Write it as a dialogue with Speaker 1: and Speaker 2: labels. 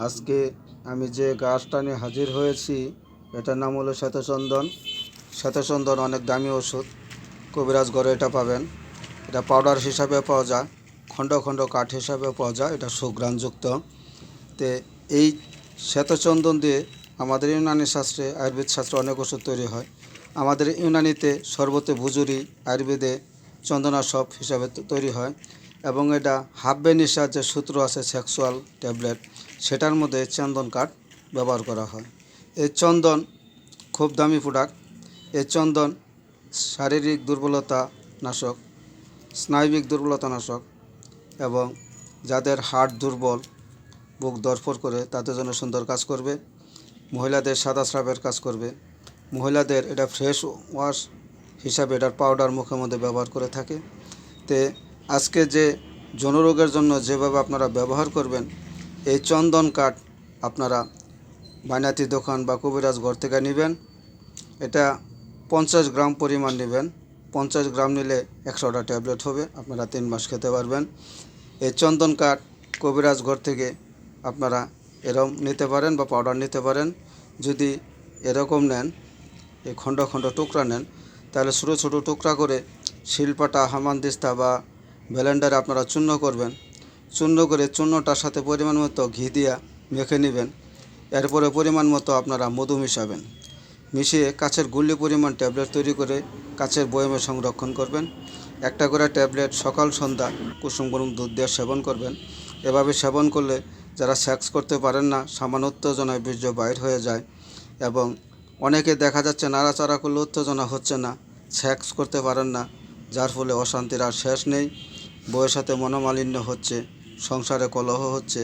Speaker 1: আজকে আমি যে গাছটা নিয়ে হাজির হয়েছি এটার নাম হলো শ্বেতচন্দন। শ্বেতচন্দন অনেক দামি ওষুধ, কবিরাজ ঘরে এটা পাবেন। এটা পাউডার হিসাবে পাওয়া যায়, খণ্ড খণ্ড কাঠ হিসাবে পাওয়া যায়, এটা সুঘ্রাণযুক্ত। তে এই শ্বেতচন্দন দিয়ে আমাদের ইউনানি শাস্ত্রে, আয়ুর্বেদ শাস্ত্রে অনেক ওষুধ তৈরি হয়। আমাদের ইউনানিতে সর্বতে ভুজুরি, আয়ুর্বেদে চন্দনাশপ হিসাবে তৈরি হয়। এবং এটা হাব্বে নিশার যে সূত্র আছে সেক্সুয়াল ট্যাবলেট, সেটার মধ্যে চন্দন কাঠ ব্যবহার করা হয়। এই চন্দন খুব দামি প্রোডাক্ট। এই চন্দন শারীরিক দুর্বলতা নাশক, স্নায়বিক দুর্বলতা নাশক এবং যাদের হার্ট দুর্বল, বুক ধড়ফড় করে তাদের জন্য সুন্দর কাজ করবে। মহিলাদের সাদা স্রাবের কাজ করবে। মহিলাদের এটা ফ্রেশ ওয়াশ হিসাবে এটার পাউডার মুখের মধ্যে ব্যবহার করে থাকে। তে আজকে যে যৌনরোগের জন্য যেভাবে আপনারা ব্যবহার করবেন, এই চন্দন কাঠ আপনারা বাইনাতি দোকান বা কবিরাজ ঘর থেকে নেবেন। এটা 50 গ্রাম পরিমাণ নেবেন। 50 গ্রাম নিলে 100টা ট্যাবলেট হবে, আপনারা 3 মাস খেতে পারবেন। এই চন্দন কাঠ কবিরাজ ঘর থেকে আপনারা এরকম নিতে পারেন বা পাউডার নিতে পারেন। যদি এরকম নেন, এই খণ্ড খণ্ড টুকরা নেন, তাহলে ছোটো ছোটো টুকরা করে শিলপাটা, হামানদিস্তা বা ব্লেন্ডারে আপনারা চূর্ণ করবেন। চূর্ণ করে চূর্ণটার সাথে পরিমাণ মতো ঘি দিয়া মেখে নেবেন। এরপরে পরিমাণ মতো আপনারা মধু মিশাবেন। মিশিয়ে কাছের গুল্লি পরিমাণ ট্যাবলেট তৈরি করে কাছের বয়মে সংরক্ষণ করবেন। একটা করে ট্যাবলেট সকাল সন্ধ্যা কুসুম গরম দুধ দিয়ে সেবন করবেন। এভাবে সেবন করলে যারা সেক্স করতে পারেন না, সামান্য উত্তেজনায় বীর্য বাইর হয়ে যায় এবং অনেকে দেখা যাচ্ছে নাড়াচাড়া করলে উত্তেজনা হচ্ছে না, সেক্স করতে পারেন না, যার ফলে অশান্তির আর শেষ নেই। বউয়ের সাথে মনোমালিন্য হচ্ছে, সংসারে কলহ হচ্ছে।